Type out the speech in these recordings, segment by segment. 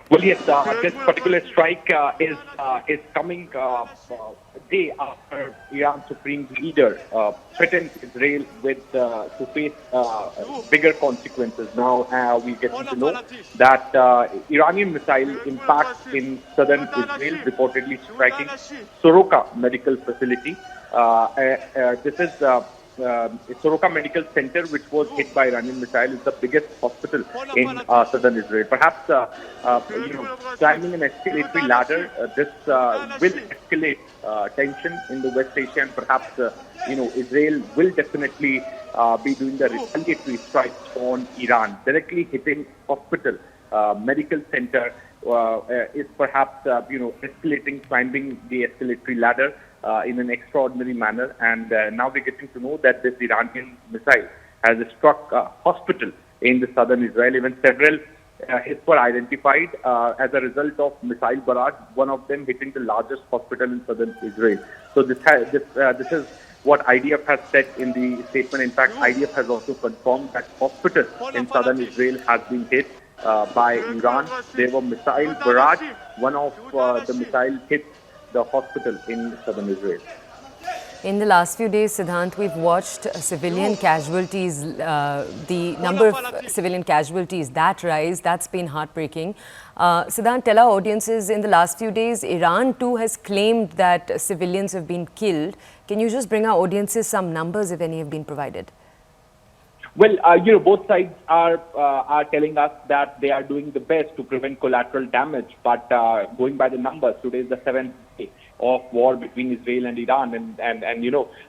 Well, yes, this particular strike is coming a day after Iran's supreme leader threatened Israel with to face bigger consequences. Now we're getting to know that Iranian missile impact in southern Israel, reportedly striking Soroka medical facility. This is Soroka Medical Center, which was hit by Iranian missile, is the biggest hospital in southern Israel. Perhaps, climbing an escalatory ladder, this will escalate tension in the West Asia, and perhaps, Israel will definitely be doing the retaliatory strikes on Iran, directly hitting hospital, medical center. Is perhaps escalating, climbing the escalatory ladder in an extraordinary manner, and now we're getting to know that this Iranian missile has struck a hospital in the southern Israel. Even several hits were identified as a result of missile barrage. One of them hitting the largest hospital in southern Israel. So this is what IDF has said in the statement. In fact, IDF has also confirmed that hospital in southern Israel has been hit by Iran. There were missile barrage. One of the missile hit the hospital in southern Israel. In the last few days, Siddhant, we've watched civilian casualties, the number of civilian casualties that rise, that's been heartbreaking. Siddhant, tell our audiences, in the last few days, Iran too has claimed that civilians have been killed. Can you just bring our audiences some numbers, if any have been provided? Well, both sides are telling us that they are doing the best to prevent collateral damage. But going by the numbers, today is the seventh day of war between Israel and Iran, and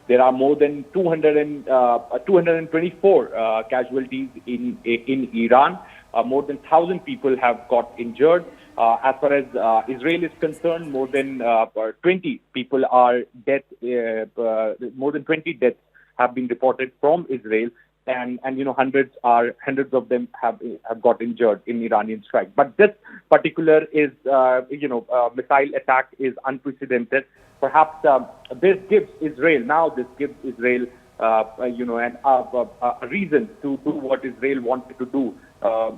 there are more than 224 casualties in Iran. More than 1,000 people have got injured. As far as Israel is concerned, more than 20 people are dead. More than 20 deaths have been reported from Israel. And hundreds of them have got injured in Iranian strike. But this particular is missile attack is unprecedented. Perhaps this gives Israel a reason to do what Israel wanted to do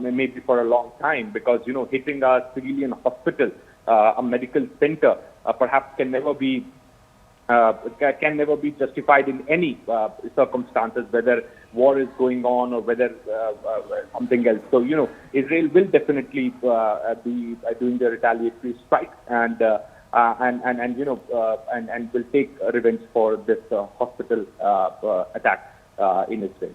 maybe for a long time, because hitting a civilian hospital, a medical center, perhaps can never be justified in any circumstances, whether war is going on or whether something else. So, Israel will definitely be doing the retaliatory strike and will take revenge for this hospital attack in Israel.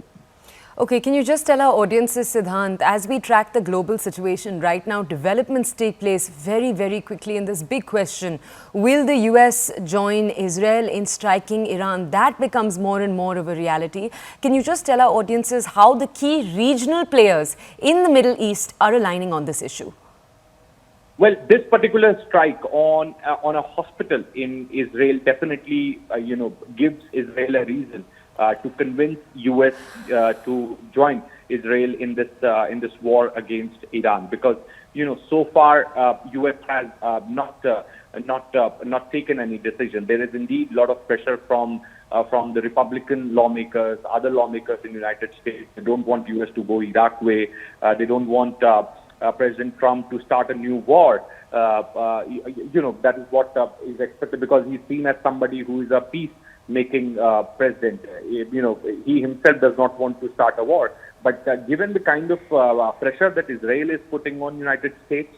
Okay, can you just tell our audiences, Siddhant, as we track the global situation right now, developments take place very, very quickly in this big question. Will the US join Israel in striking Iran? That becomes more and more of a reality. Can you just tell our audiences how the key regional players in the Middle East are aligning on this issue? Well, this particular strike on a hospital in Israel definitely, gives Israel a reason to convince US to join Israel in this war against Iran, because so far US has not taken any decision. There is indeed a lot of pressure from the Republican lawmakers, other lawmakers in the United States. They don't want US to go Iraq way. They don't want President Trump to start a new war. That is what is expected, because he's seen as somebody who is a peace-making president. He himself does not want to start a war. But given the kind of pressure that Israel is putting on United States,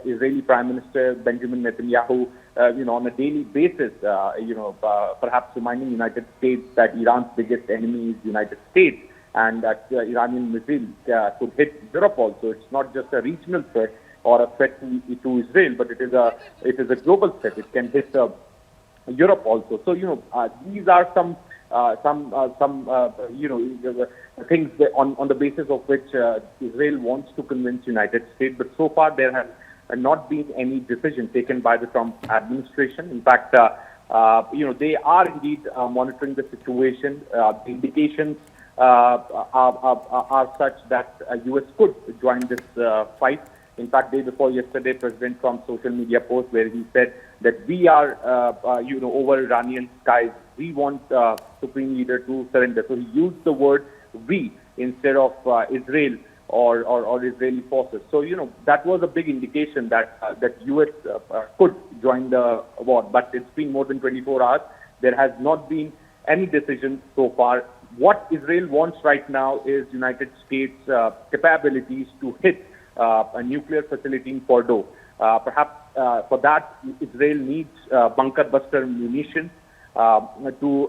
Israeli Prime Minister Benjamin Netanyahu, on a daily basis, perhaps reminding United States that Iran's biggest enemy is United States, and that Iranian missiles could hit Europe also. It's not just a regional threat or a threat to Israel, but it is a global threat. It can hit Europe also. So these are some things that on the basis of which Israel wants to convince United States. But so far there has not been any decision taken by the Trump administration. In fact, they are indeed monitoring the situation. The indications are such that US could join this fight. In fact, day before yesterday, President Trump's social media post where he said that we are, over Iranian skies. We want Supreme Leader to surrender. So he used the word "we" instead of Israel or Israeli forces. So, that was a big indication that that U.S. Could join the war. But it's been more than 24 hours. There has not been any decision so far. What Israel wants right now is United States capabilities to hit a nuclear facility in Fordo. Perhaps for that, Israel needs bunker buster munitions to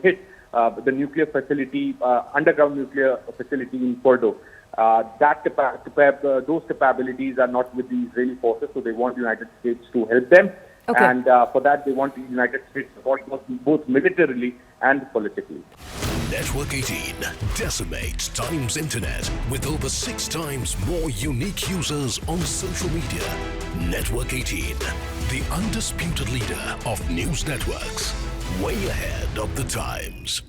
hit the nuclear facility, underground nuclear facility in Fordo. Those capabilities are not with the Israeli forces, so they want the United States to help them. Okay. And for that, they want the United States support both militarily and politically. Network 18 decimates Times Internet with over 6 times more unique users on social media. Network 18, the undisputed leader of news networks, way ahead of the times.